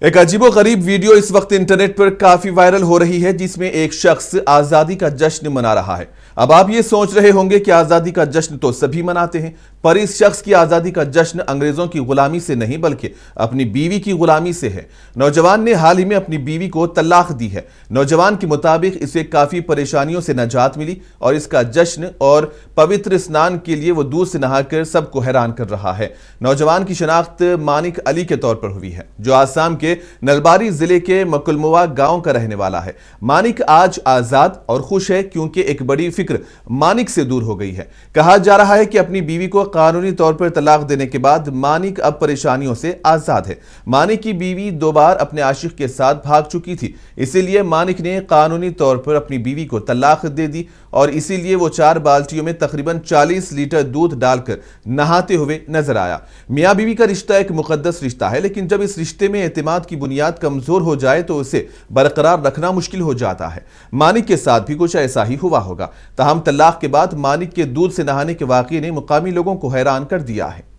ایک عجیب و غریب ویڈیو اس وقت انٹرنیٹ پر کافی وائرل ہو رہی ہے جس میں ایک شخص آزادی کا جشن منا رہا ہے۔ اب آپ یہ سوچ رہے ہوں گے کہ آزادی کا جشن تو سبھی مناتے ہیں، پر اس شخص کی آزادی کا جشن انگریزوں کی غلامی سے نہیں بلکہ اپنی بیوی کی غلامی سے ہے۔ نوجوان نے حال ہی میں اپنی بیوی کو طلاق دی ہے۔ نوجوان کے مطابق اسے کافی پریشانیوں سے نجات ملی اور اس کا جشن اور پوتر اسنان کے لیے وہ دودھ سے نہا کر سب کو حیران کر رہا ہے۔ نوجوان کی شناخت مانک علی کے طور پر ہوئی ہے، جو آسام کے نلباری ضلع کے مکلموا گاؤں کا رہنے والا ہے۔ مانک آج آزاد اور خوش ہے کیونکہ ایک بڑی فکر مانک سے دور ہو گئی ہے۔ کہا جا رہا ہے کہ اپنی بیوی کو قانونی طور پر طلاق دینے کے بعد مانک اب پریشانیوں سے آزاد ہے۔ مانک کی بیوی 2 بار اپنے عاشق کے ساتھ بھاگ چکی تھی، اسی لیے مانک نے قانونی طور پر اپنی بیوی کو طلاق دے دی اور اسی لیے وہ 4 بالٹیوں میں تقریباً 40 لیٹر دودھ ڈال کر نہاتے ہوئے نظر آیا۔ میاں بیوی کا رشتہ ایک مقدس رشتہ ہے، لیکن جب اس رشتے میں اعتماد کی بنیاد کمزور ہو جائے تو اسے برقرار رکھنا مشکل ہو جاتا ہے۔ مانک کے ساتھ بھی کچھ ایسا ہی ہوا ہوگا۔ تاہم طلاق کے بعد مانک کے دودھ سے نہانے کے واقعے نے مقامی لوگوں کو حیران کر دیا ہے۔